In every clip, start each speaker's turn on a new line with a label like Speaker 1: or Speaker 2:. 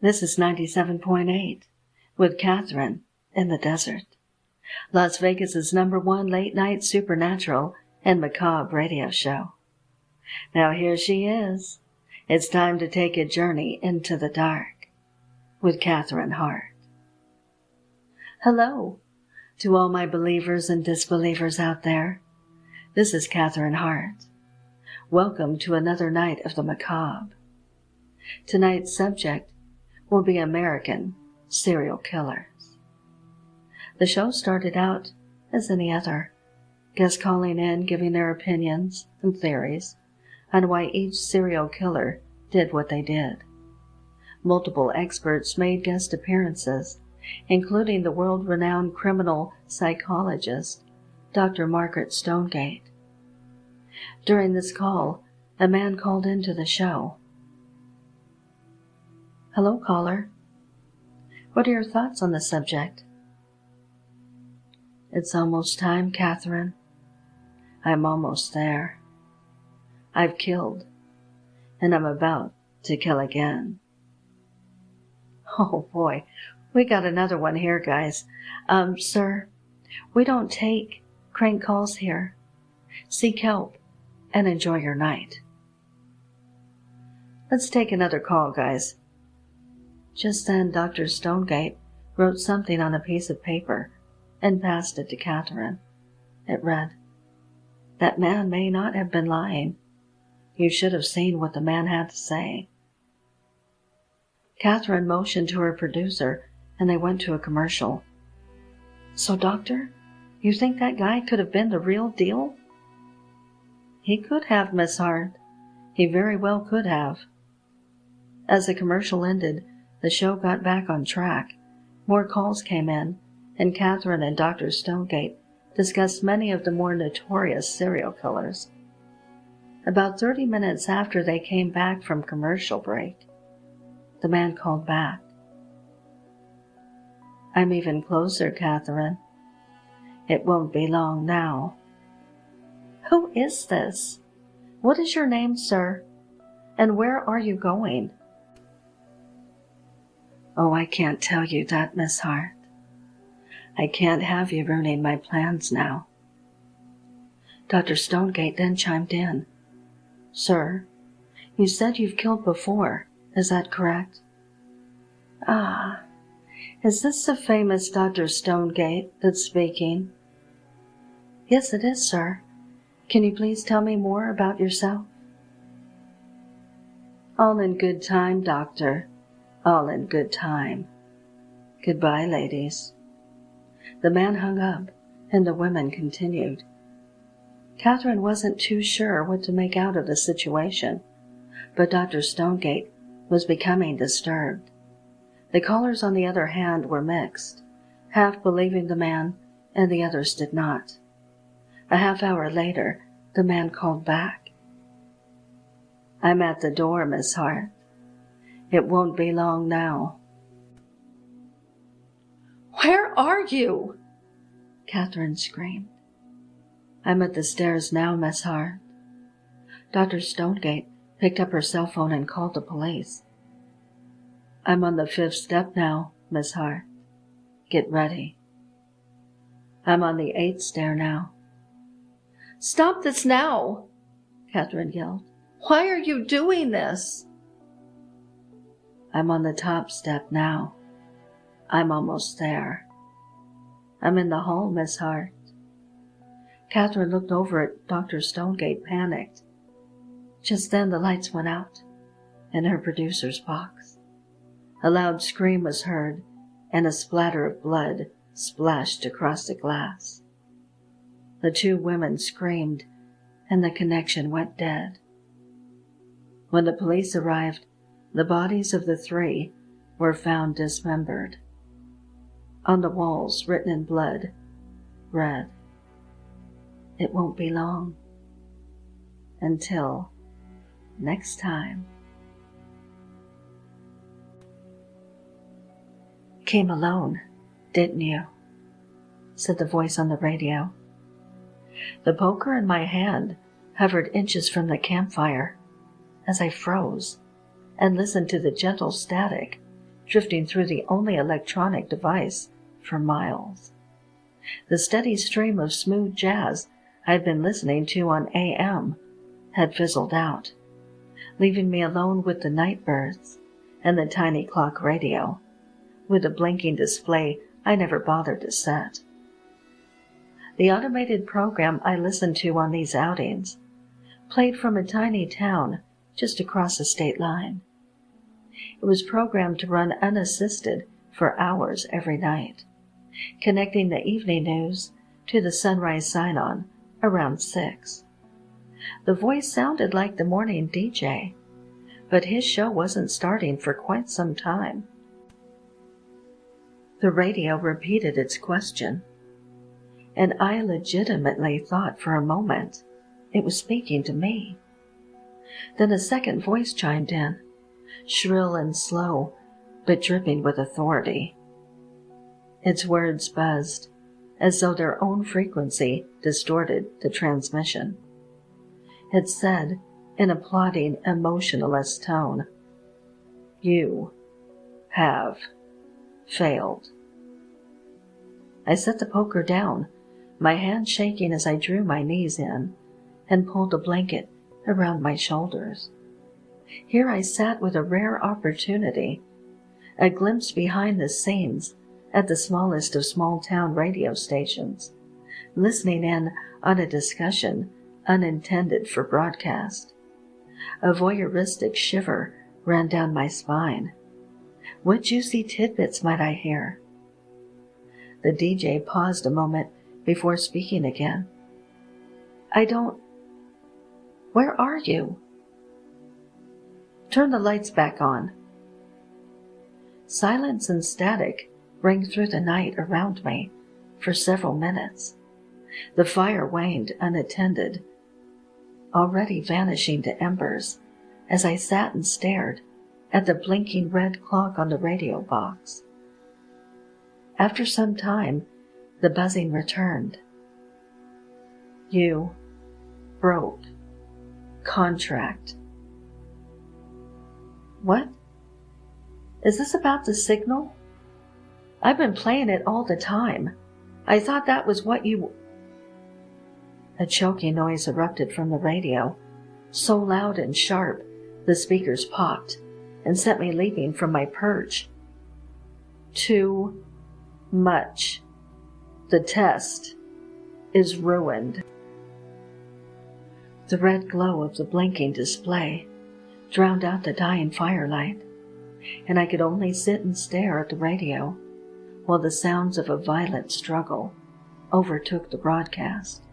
Speaker 1: This is 97.8 with Catherine in the desert. Las Vegas's #1 late-night supernatural and macabre radio show. Now here she is. It's time to take a journey into the dark with Catherine Hart. Hello to all my believers and disbelievers out there. This is Catherine Hart. Welcome to another night of the macabre. Tonight's subject will be American serial killers. The show started out as any other, guests calling in, giving their opinions and theories on why each serial killer did what they did. Multiple experts made guest appearances, including the world-renowned criminal psychologist, Dr. Margaret Stonegate. During this call, a man called into the show. Hello, caller. What are your thoughts on the subject? It's almost time, Catherine. I'm almost there. I've killed, and I'm about to kill again. Oh boy, we got another one here, guys. Sir, we don't take crank calls here. Seek help and enjoy your night. Let's take another call, guys. Just then, Dr. Stonegate wrote something on a piece of paper and passed it to Catherine. It read, "That man may not have been lying. You should have seen what the man had to say." Catherine motioned to her producer, and they went to a commercial. So, Doctor, you think that guy could have been the real deal? He could have, Miss Hart. He very well could have. As the commercial ended, the show got back on track. More calls came in, and Catherine and Dr. Stonegate discussed many of the more notorious serial killers. About 30 minutes after they came back from commercial break, the man called back. I'm even closer, Catherine. It won't be long now. Who is this? What is your name, sir? And where are you going? Oh, I can't tell you that, Miss Hart. I can't have you ruining my plans now. Dr. Stonegate then chimed in. Sir, you said you've killed before. Is that correct? Ah, is this the famous Dr. Stonegate that's speaking? Yes, it is, sir. Can you please tell me more about yourself? All in good time, Doctor. All in good time. Goodbye, ladies. The man hung up, and the women continued. Catherine wasn't too sure what to make out of the situation, but Dr. Stonegate was becoming disturbed. The callers, on the other hand, were mixed, half believing the man, and the others did not. A half hour later, the man called back. I'm at the door, Miss Hart. It won't be long now. Where are you? Catherine screamed. I'm at the stairs now, Miss Hart. Dr. Stonegate picked up her cell phone and called the police. I'm on the 5th step now, Miss Hart. Get ready. I'm on the 8th stair now. Stop this now, Catherine yelled. Why are you doing this? I'm on the top step now. I'm almost there. I'm in the hall, Miss Hart. Catherine looked over at Dr. Stonegate, panicked. Just then the lights went out in her producer's box. A loud scream was heard, and a splatter of blood splashed across the glass. The two women screamed, and the connection went dead. When the police arrived, the bodies of the three were found dismembered. On the walls, written in blood, read, It won't be long. Until next time. Came alone, didn't you? Said the voice on the radio. The poker in my hand hovered inches from the campfire as I froze and listened to the gentle static drifting through the only electronic device for miles. The steady stream of smooth jazz I had been listening to on AM had fizzled out, leaving me alone with the night birds and the tiny clock radio, with a blinking display I never bothered to set. The automated program I listened to on these outings played from a tiny town just across the state line. It was programmed to run unassisted for hours every night, connecting the evening news to the sunrise sign-on around 6. The voice sounded like the morning DJ, but his show wasn't starting for quite some time. The radio repeated its question, and I legitimately thought for a moment it was speaking to me. Then a second voice chimed in, shrill and slow, but dripping with authority. Its words buzzed, as though their own frequency distorted the transmission. It said, in a plodding, emotionless tone, "You have failed." I set the poker down, my hand shaking as I drew my knees in and pulled a blanket around my shoulders. Here I sat with a rare opportunity, a glimpse behind the scenes at the smallest of small-town radio stations, listening in on a discussion unintended for broadcast. A voyeuristic shiver ran down my spine. What juicy tidbits might I hear? The DJ paused a moment before speaking again. Where are you? Turn the lights back on. Silence and static rang through the night around me for several minutes. The fire waned unattended, already vanishing to embers as I sat and stared at the blinking red clock on the radio box. After some time, the buzzing returned. "You broke contract." What? Is this about the signal? I've been playing it all the time. I thought that was what you... A choking noise erupted from the radio, so loud and sharp the speakers popped and sent me leaping from my perch. Too much. The test is ruined. The red glow of the blinking display drowned out the dying firelight, and I could only sit and stare at the radio while the sounds of a violent struggle overtook the broadcast.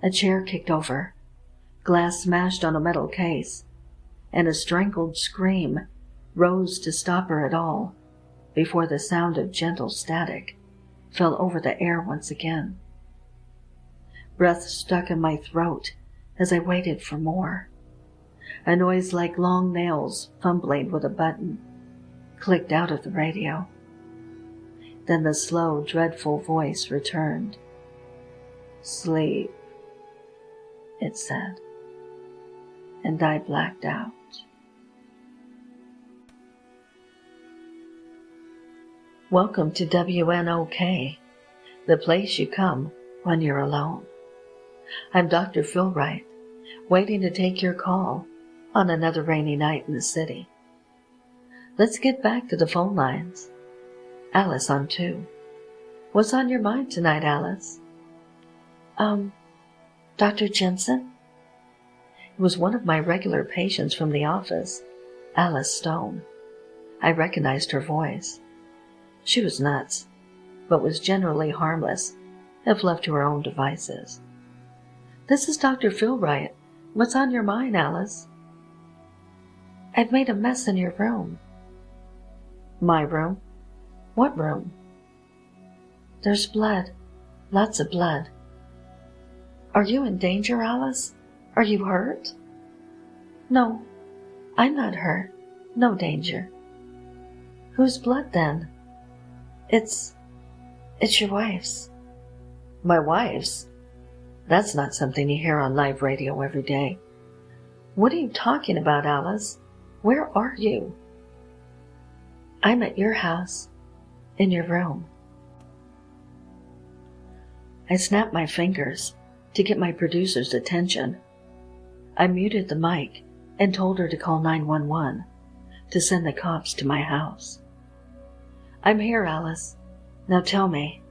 Speaker 1: A chair kicked over, glass smashed on a metal case, and a strangled scream rose to stop her at all before the sound of gentle static fell over the air once again. Breath stuck in my throat as I waited for more. A noise like long nails fumbling with a button clicked out of the radio. Then the slow, dreadful voice returned. "Sleep," it said, and I blacked out. Welcome to WNOK, the place you come when you're alone. I'm Dr. Philwright, waiting to take your call on another rainy night in the city. Let's get back to the phone lines. Alice on 2. What's on your mind tonight, Alice?
Speaker 2: Dr. Jensen?
Speaker 1: It was one of my regular patients from the office, Alice Stone. I recognized her voice. She was nuts, but was generally harmless if left to her own devices. This is Dr. Philwright. What's on your mind, Alice?
Speaker 2: I've made a mess in your room.
Speaker 1: My room? What room?
Speaker 2: There's blood. Lots of blood.
Speaker 1: Are you in danger, Alice? Are you hurt?
Speaker 2: No, I'm not hurt. No danger.
Speaker 1: Whose blood, then?
Speaker 2: It's your wife's.
Speaker 1: My wife's? That's not something you hear on live radio every day. What are you talking about, Alice? Where are you?
Speaker 2: I'm at your house, in your room.
Speaker 1: I snapped my fingers to get my producer's attention. I muted the mic and told her to call 911 to send the cops to my house. I'm here, Alice. Now tell me,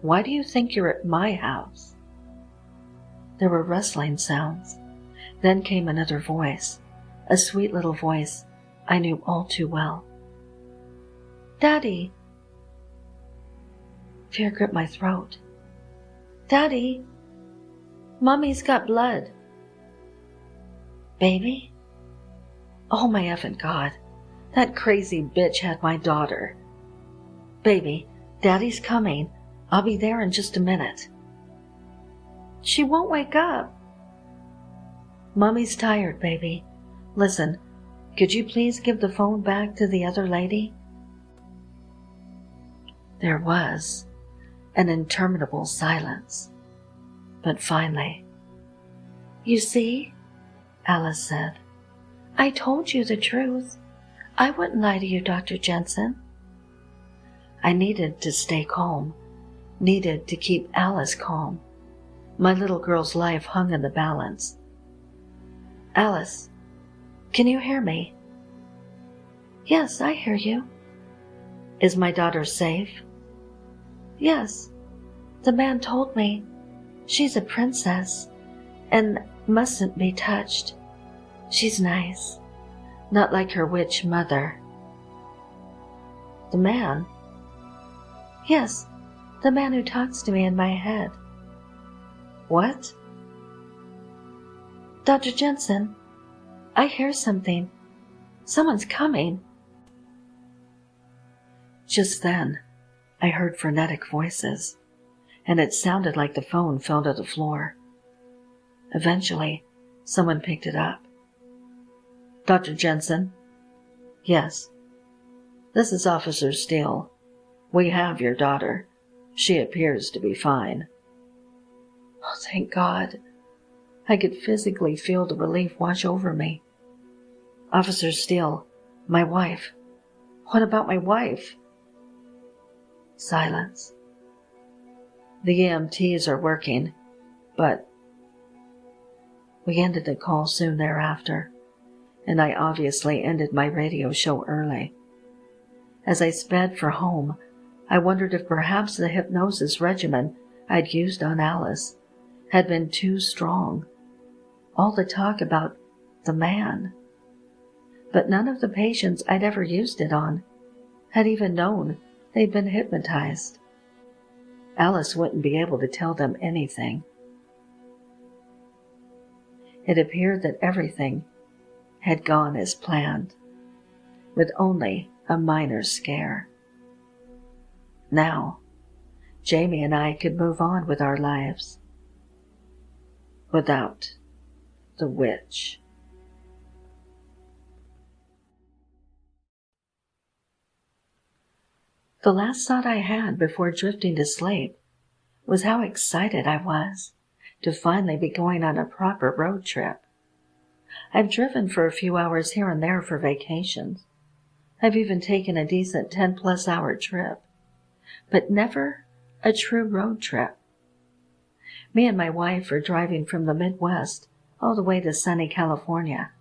Speaker 1: why do you think you're at my house? There were rustling sounds. Then came another voice, a sweet little voice I knew all too well.
Speaker 2: Daddy!
Speaker 1: Fear gripped my throat.
Speaker 2: Daddy! Mommy's got blood.
Speaker 1: Baby? Oh my effing God. That crazy bitch had my daughter. Baby, Daddy's coming. I'll be there in just a minute.
Speaker 2: She won't wake up.
Speaker 1: Mommy's tired, baby. Listen, could you please give the phone back to the other lady? There was an interminable silence. But finally,
Speaker 2: You see,
Speaker 1: Alice said,
Speaker 2: I told you the truth. I wouldn't lie to you, Dr. Jensen.
Speaker 1: I needed to stay calm, needed to keep Alice calm. My little girl's life hung in the balance. Alice, can you hear me?
Speaker 2: Yes, I hear you.
Speaker 1: Is my daughter safe?
Speaker 2: Yes. The man told me she's a princess and mustn't be touched. She's nice,
Speaker 1: not like her witch mother.
Speaker 2: The man? Yes, the man who talks to me in my head.
Speaker 1: What?
Speaker 2: Dr. Jensen, I hear something. Someone's coming.
Speaker 1: Just then, I heard frenetic voices, and it sounded like the phone fell to the floor. Eventually, someone picked it up. Dr. Jensen? Yes. This is Officer Steele. We have your daughter. She appears to be fine. Oh, thank God. I could physically feel the relief wash over me. Officer Steele, my wife. What about my wife? Silence. The EMTs are working, but we ended the call soon thereafter, and I obviously ended my radio show early. As I sped for home, I wondered if perhaps the hypnosis regimen I'd used on Alice had been too strong. All the talk about the man. But none of the patients I'd ever used it on had even known they'd been hypnotized. Alice wouldn't be able to tell them anything. It appeared that everything had gone as planned, with only a minor scare. Now, Jamie and I could move on with our lives without the witch. The last thought I had before drifting to sleep was how excited I was to finally be going on a proper road trip. I've driven for a few hours here and there for vacations. I've even taken a decent 10-plus hour trip, but never a true road trip. Me and my wife are driving from the Midwest all the way to sunny California.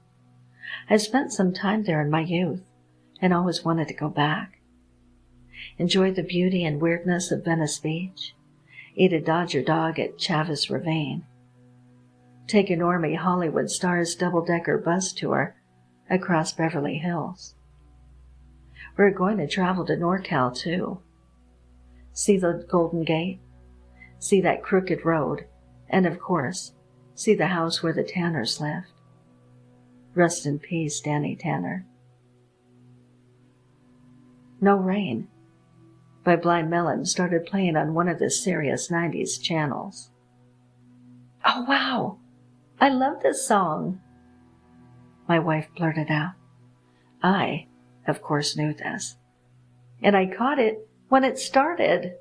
Speaker 1: I spent some time there in my youth and always wanted to go back. Enjoy the beauty and weirdness of Venice Beach, eat a Dodger dog at Chavis Ravine, take a normie Hollywood Stars double-decker bus tour across Beverly Hills. We're going to travel to NorCal, too. See the Golden Gate, see that crooked road, and, of course, see the house where the Tanners lived. Rest in peace, Danny Tanner. No Rain by Blind Melon started playing on one of the Sirius 90s channels. Oh, wow! I love this song, my wife blurted out. I, of course, knew this, and I caught it when it started,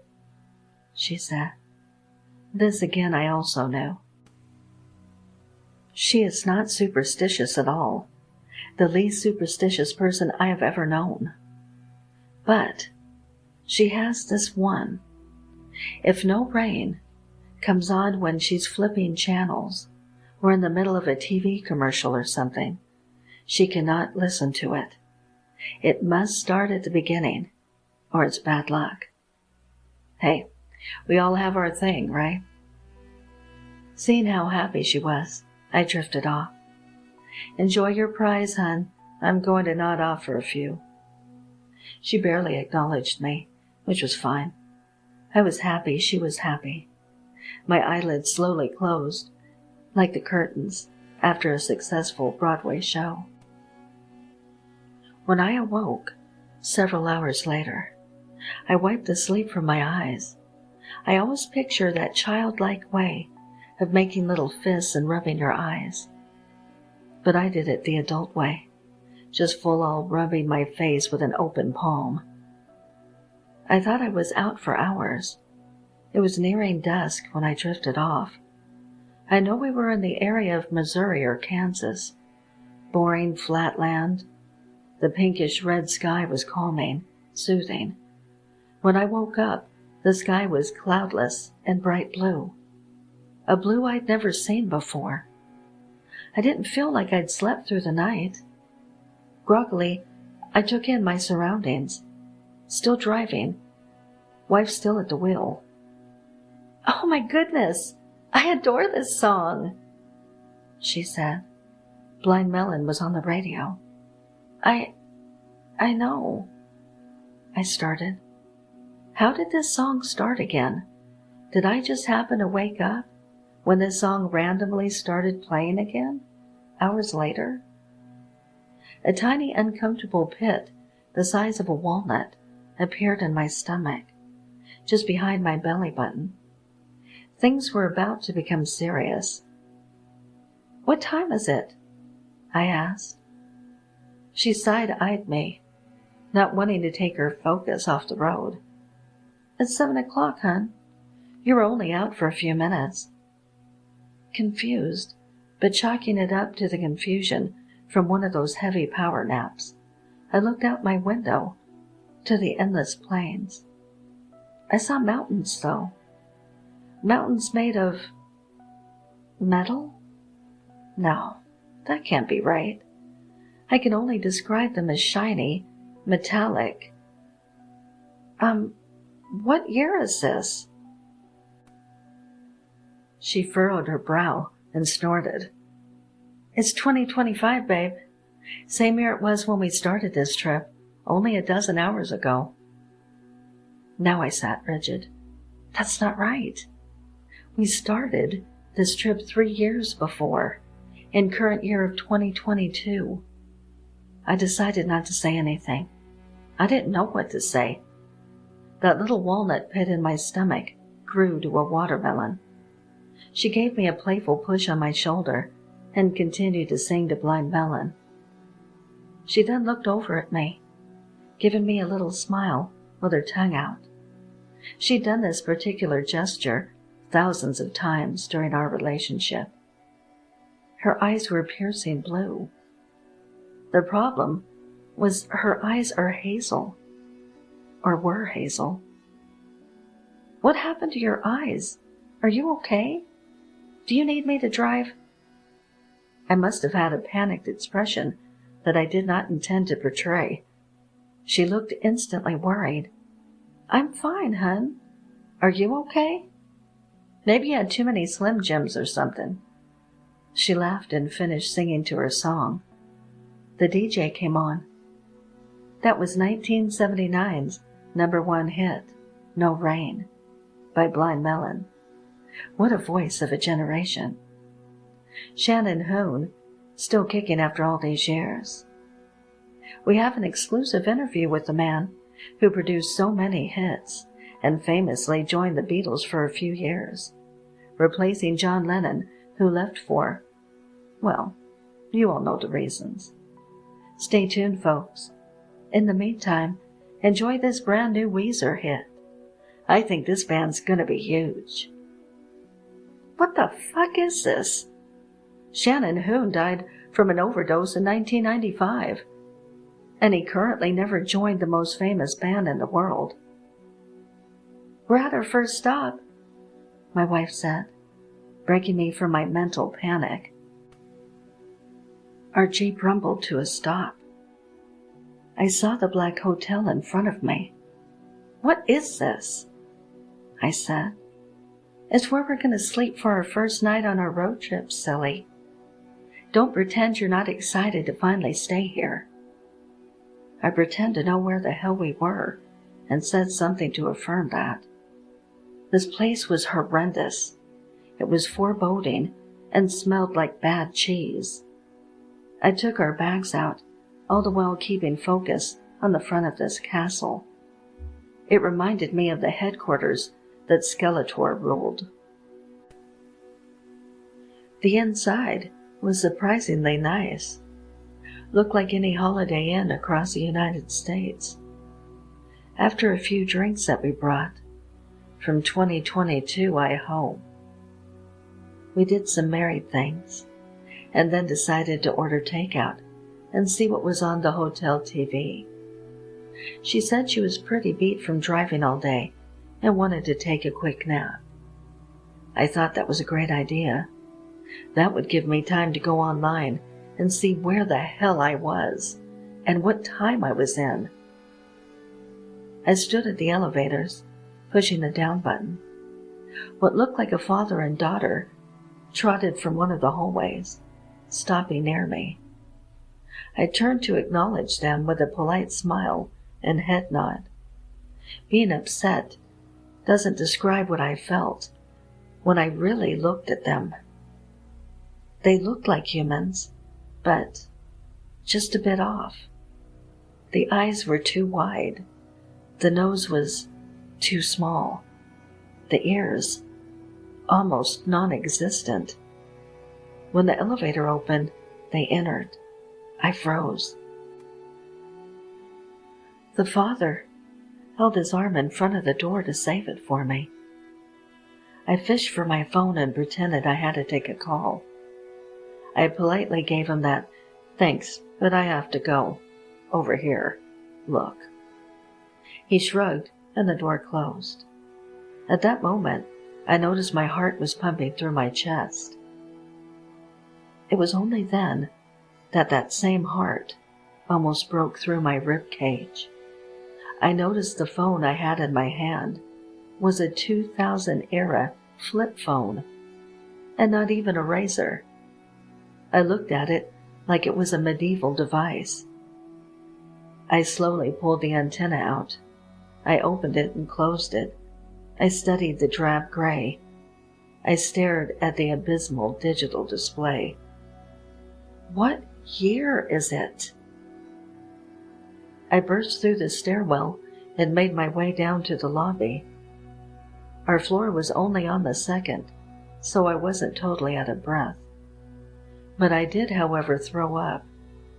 Speaker 1: she said. This again I also knew. She is not superstitious at all, the least superstitious person I have ever known. But she has this one. If no rain comes on when she's flipping channels or in the middle of a TV commercial or something, she cannot listen to it. It must start at the beginning, or it's bad luck. Hey, we all have our thing, right? Seeing how happy she was, I drifted off. Enjoy your prize, hon. I'm going to nod off for a few. She barely acknowledged me, which was fine. I was happy she was happy. My eyelids slowly closed, like the curtains after a successful Broadway show. When I awoke, several hours later, I wiped the sleep from my eyes. I always picture that childlike way of making little fists and rubbing your eyes. But I did it the adult way, just full-on rubbing my face with an open palm. I thought I was out for hours. It was nearing dusk when I drifted off. I know we were in the area of Missouri or Kansas. Boring flat land. The pinkish-red sky was calming, soothing. When I woke up, the sky was cloudless and bright blue. A blue I'd never seen before. I didn't feel like I'd slept through the night. Groggily, I took in my surroundings. Still driving. Wife still at the wheel. "Oh my goodness! I adore this song," she said. Blind Melon was on the radio. I know. I started. How did this song start again? Did I just happen to wake up when this song randomly started playing again, hours later? A tiny uncomfortable pit the size of a walnut appeared in my stomach, just behind my belly button. Things were about to become serious. "What time is it?" I asked. She side-eyed me, not wanting to take her focus off the road. "It's 7 o'clock, hon. You were only out for a few minutes." Confused, but chalking it up to the confusion from one of those heavy power naps, I looked out my window to the endless plains. I saw mountains, though. Mountains made of metal? No, that can't be right. I can only describe them as shiny, metallic. What year is this? She furrowed her brow and snorted. "It's 2025, babe. Same year it was when we started this trip, only a dozen hours ago." Now I sat rigid. That's not right. We started this trip 3 years before, in current year of 2022. I decided not to say anything. I didn't know what to say. That little walnut pit in my stomach grew to a watermelon. She gave me a playful push on my shoulder and continued to sing to Blind Melon. She then looked over at me, giving me a little smile with her tongue out. She'd done this particular gesture thousands of times during our relationship. Her eyes were piercing blue. The problem was her eyes are hazel, or were hazel. "What happened to your eyes? Are you okay? Do you need me to drive?" I must have had a panicked expression that I did not intend to portray. She looked instantly worried. "I'm fine, hun. Are you okay? Maybe you had too many Slim Jims or something." She laughed and finished singing to her song. The DJ came on. That was 1979's #1 hit, "No Rain," by Blind Melon. What a voice of a generation. Shannon Hoon, still kicking after all these years. We have an exclusive interview with the man who produced so many hits and famously joined the Beatles for a few years, replacing John Lennon, who left for, well, you all know the reasons. Stay tuned, folks. In the meantime, enjoy this brand new Weezer hit. I think this band's gonna be huge. What the fuck is this? Shannon Hoon died from an overdose in 1995. and he currently never joined the most famous band in the world. "We're at our first stop," my wife said, breaking me from my mental panic. Our Jeep rumbled to a stop. I saw the black hotel in front of me. "What is this?" I said. "It's where we're going to sleep for our first night on our road trip, silly. Don't pretend you're not excited to finally stay here." I pretended to know where the hell we were and said something to affirm that. This place was horrendous. It was foreboding and smelled like bad cheese. I took our bags out, all the while keeping focus on the front of this castle. It reminded me of the headquarters that Skeletor ruled. The inside was surprisingly nice. Looked like any Holiday Inn across the United States. After a few drinks that we brought, from 2022, I hope, we did some married things, and then decided to order takeout and see what was on the hotel TV. She said she was pretty beat from driving all day and wanted to take a quick nap. I thought that was a great idea. That would give me time to go online and see where the hell I was and what time I was in. I stood at the elevators, pushing the down button. What looked like a father and daughter trotted from one of the hallways, stopping near me. I turned to acknowledge them with a polite smile and head nod. Being upset doesn't describe what I felt when I really looked at them. They looked like humans, but just a bit off. The eyes were too wide. The nose was too small. The ears almost non-existent. When the elevator opened, they entered. I froze. The father held his arm in front of the door to save it for me. I fished for my phone and pretended I had to take a call. I politely gave him that, "Thanks, but I have to go. Over here. Look." He shrugged and the door closed. At that moment, I noticed my heart was pumping through my chest. It was only then that that same heart almost broke through my rib cage. I noticed the phone I had in my hand was a 2000-era flip phone, and not even a razor. I looked at it like it was a medieval device. I slowly pulled the antenna out. I opened it and closed it. I studied the drab gray. I stared at the abysmal digital display. What year is it? I burst through the stairwell and made my way down to the lobby. Our floor was only on the second, so I wasn't totally out of breath. But I did, however, throw up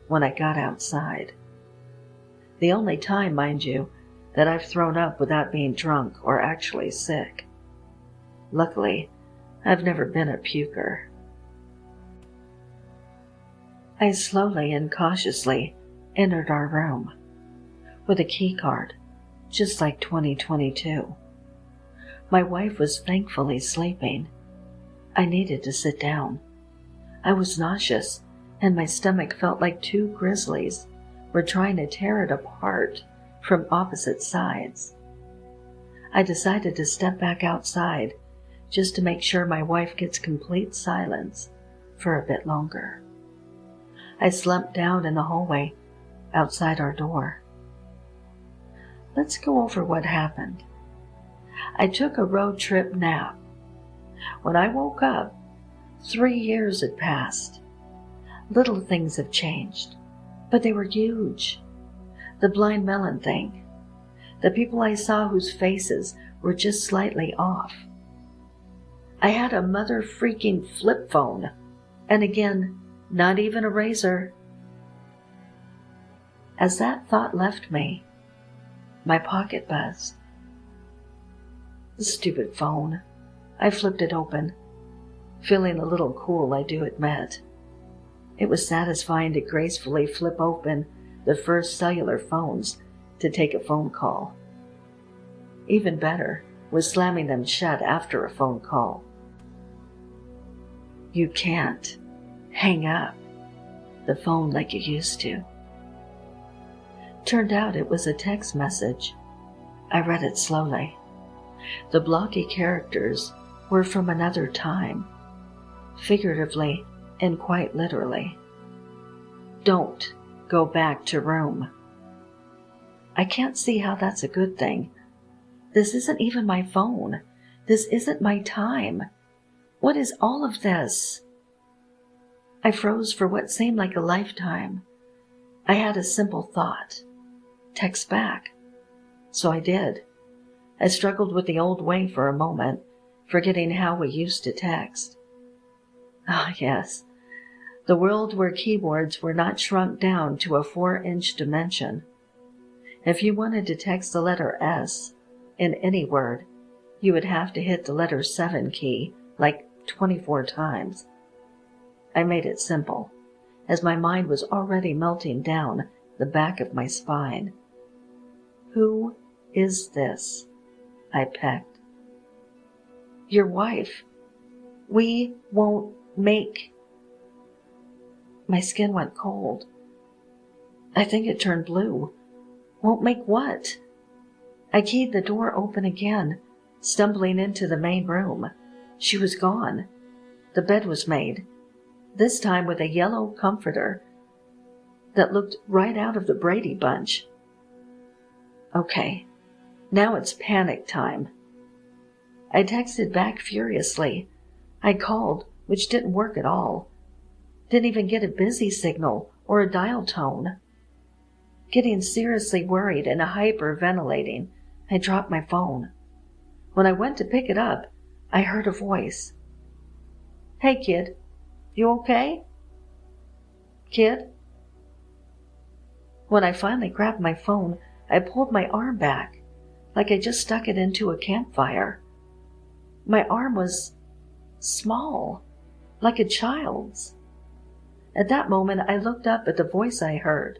Speaker 1: when I got outside. The only time, mind you, that I've thrown up without being drunk or actually sick. Luckily, I've never been a puker. I slowly and cautiously entered our room with a key card, just like 2022. My wife was thankfully sleeping. I needed to sit down. I was nauseous, and my stomach felt like two grizzlies were trying to tear it apart from opposite sides. I decided to step back outside just to make sure my wife gets complete silence for a bit longer. I slumped down in the hallway outside our door. Let's go over what happened. I took a road trip nap. When I woke up, 3 years had passed. Little things have changed, but they were huge. The blind melon thing. The people I saw whose faces were just slightly off. I had a mother freaking flip phone. And again, not even a razor. As that thought left me, my pocket buzzed. The stupid phone. I flipped it open, feeling a little cool, I do admit. It was satisfying to gracefully flip open the first cellular phones to take a phone call. Even better was slamming them shut after a phone call. You can't hang up the phone like you used to. Turned out it was a text message. I read it slowly. The blocky characters were from another time, figuratively and quite literally. Don't go back to room. I can't see how that's a good thing. This isn't even my phone. This isn't my time. What is all of this? I froze for what seemed like a lifetime. I had a simple thought. Text back. So I did. I struggled with the old way for a moment, forgetting how we used to text. Ah, yes. The world where keyboards were not shrunk down to a 4-inch dimension. If you wanted to text the letter S in any word, you would have to hit the letter 7 key like 24 times. I made it simple, as my mind was already melting down the back of my spine. Who is this? I pecked. Your wife. We won't make. My skin went cold. I think it turned blue. Won't make what? I keyed the door open again, stumbling into the main room. She was gone. The bed was made, this time with a yellow comforter that looked right out of the Brady Bunch. Okay, now it's panic time. I texted back furiously. I called, which didn't work at all. Didn't even get a busy signal or a dial tone. Getting seriously worried and hyperventilating, I dropped my phone. When I went to pick it up, I heard a voice. Hey, kid, you okay? Kid? When I finally grabbed my phone, I pulled my arm back, like I just stuck it into a campfire. My arm was small, like a child's. At that moment, I looked up at the voice I heard.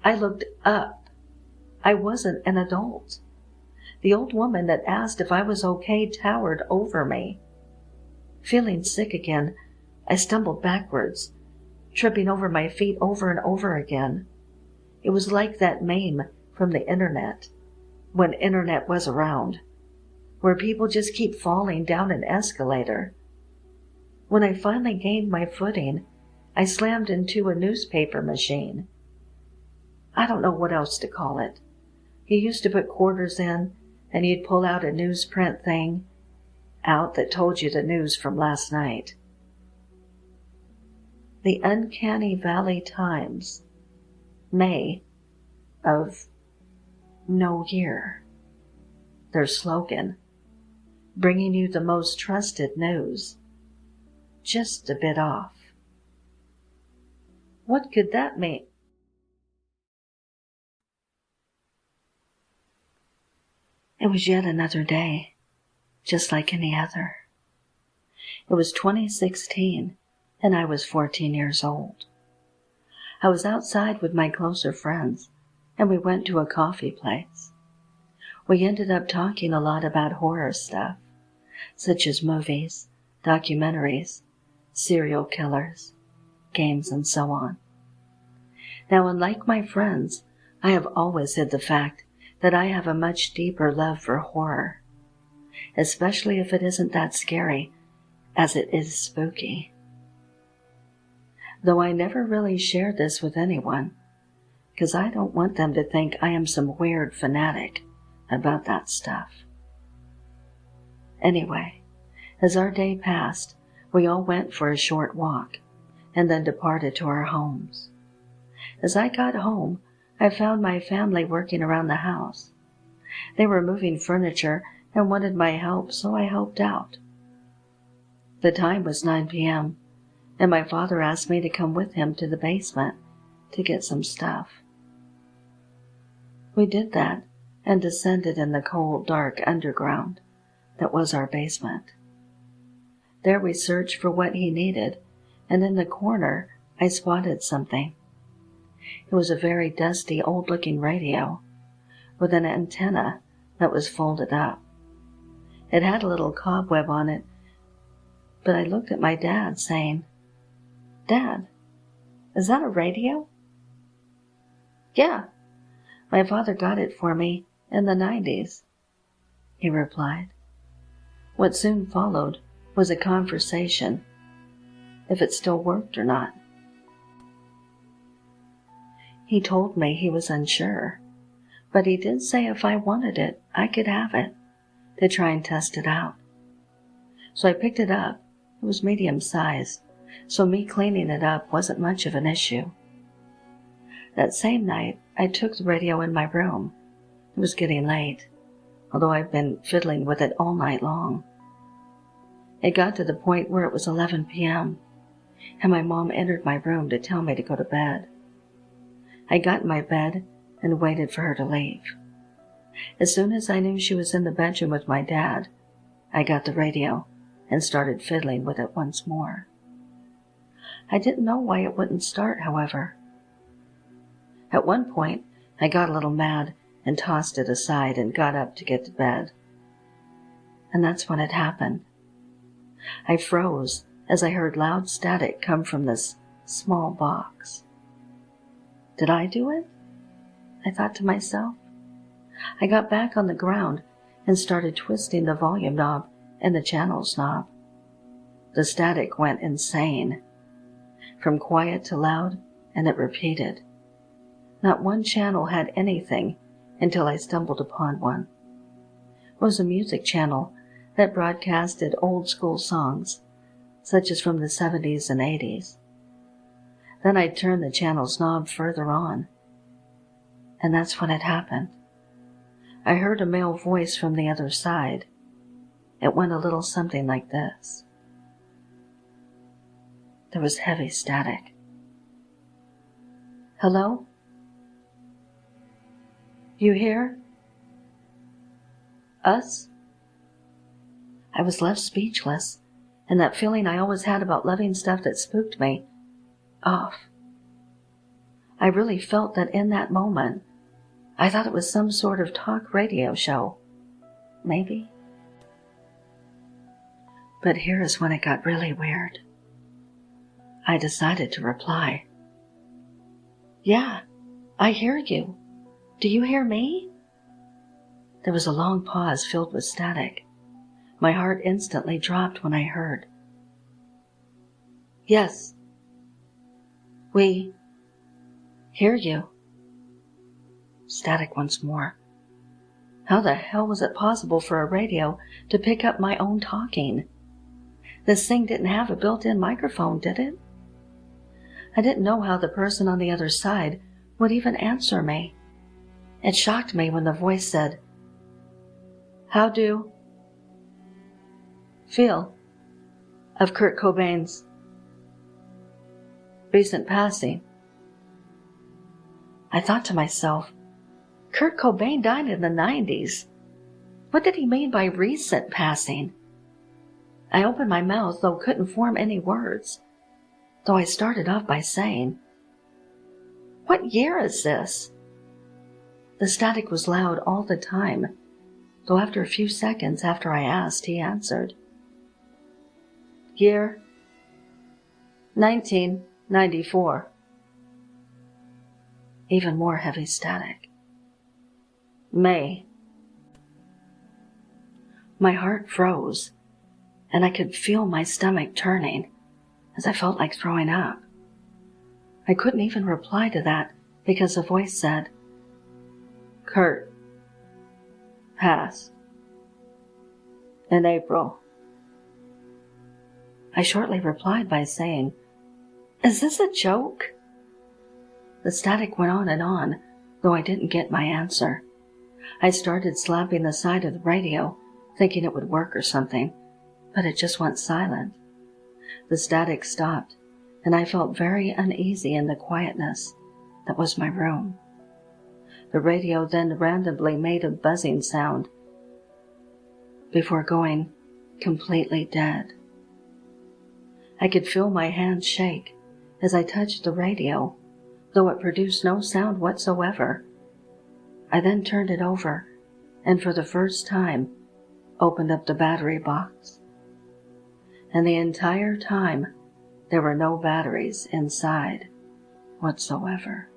Speaker 1: I looked up. I wasn't an adult. The old woman that asked if I was okay towered over me. Feeling sick again, I stumbled backwards, tripping over my feet over and over again. It was like that meme from the internet, when internet was around, where people just keep falling down an escalator. When I finally gained my footing, I slammed into a newspaper machine. I don't know what else to call it. You used to put quarters in, and you'd pull out a newsprint thing out that told you the news from last night. The Uncanny Valley Times, May of no year. Their slogan, bringing you the most trusted news, just a bit off. What could that mean? It was yet another day, just like any other. It was 2016, and I was 14 years old. I was outside with my closer friends, and we went to a coffee place. We ended up talking a lot about horror stuff, such as movies, documentaries, serial killers, games, and so on. Now, unlike my friends, I have always hid the fact that I have a much deeper love for horror, especially if it isn't that scary as it is spooky. Though I never really shared this with anyone, because I don't want them to think I am some weird fanatic about that stuff. Anyway, as our day passed, we all went for a short walk and then departed to our homes. As I got home, I found my family working around the house. They were moving furniture and wanted my help, so I helped out. The time was 9 p.m., and my father asked me to come with him to the basement to get some stuff. We did that and descended in the cold, dark underground that was our basement. There we searched for what he needed, and in the corner I spotted something. It was a very dusty, old-looking radio with an antenna that was folded up. It had a little cobweb on it, but I looked at my dad, saying, "Dad, is that a radio?" "Yeah, my father got it for me in the 90s, he replied. What soon followed was a conversation, if it still worked or not. He told me he was unsure, but he did say if I wanted it, I could have it, to try and test it out. So I picked it up. It was medium-sized, so me cleaning it up wasn't much of an issue. That same night, I took the radio in my room. It was getting late, although I'd been fiddling with it all night long. It got to the point where it was 11 p.m., and my mom entered my room to tell me to go to bed. I got in my bed and waited for her to leave. As soon as I knew she was in the bedroom with my dad, I got the radio and started fiddling with it once more. I didn't know why it wouldn't start, however. At one point, I got a little mad and tossed it aside and got up to get to bed. And that's when it happened. I froze as I heard loud static come from this small box. Did I do it? I thought to myself. I got back on the ground and started twisting the volume knob and the channels knob. The static went insane. From quiet to loud, and it repeated. Not one channel had anything until I stumbled upon one. It was a music channel that broadcasted old-school songs, such as from the 70s and 80s. Then I turned the channel's knob further on, and that's when it happened. I heard a male voice from the other side. It went a little something like this. There was heavy static. "Hello? You here? Us?" I was left speechless, and that feeling I always had about loving stuff that spooked me off. I really felt that in that moment, I thought it was some sort of talk radio show. Maybe. But here is when it got really weird. I decided to reply. "Yeah, I hear you. Do you hear me?" There was a long pause filled with static. My heart instantly dropped when I heard. "Yes, we hear you." Static once more. How the hell was it possible for a radio to pick up my own talking? This thing didn't have a built-in microphone, did it? I didn't know how the person on the other side would even answer me. It shocked me when the voice said, "How do feel of Kurt Cobain's recent passing?" I thought to myself, Kurt Cobain died in the 90s. What did he mean by recent passing? I opened my mouth, though couldn't form any words, though I started off by saying, "What year is this?" The static was loud all the time, though after a few seconds after I asked, he answered. "Year 1994. Even more heavy static. "May." My heart froze, and I could feel my stomach turning as I felt like throwing up. I couldn't even reply to that because the voice said, "Kurt passed in April." I shortly replied by saying, "Is this a joke?" The static went on, though I didn't get my answer. I started slapping the side of the radio, thinking it would work or something, but it just went silent. The static stopped, and I felt very uneasy in the quietness that was my room. The radio then randomly made a buzzing sound before going completely dead. I could feel my hands shake as I touched the radio, though it produced no sound whatsoever. I then turned it over, and for the first time opened up the battery box. And the entire time there were no batteries inside whatsoever.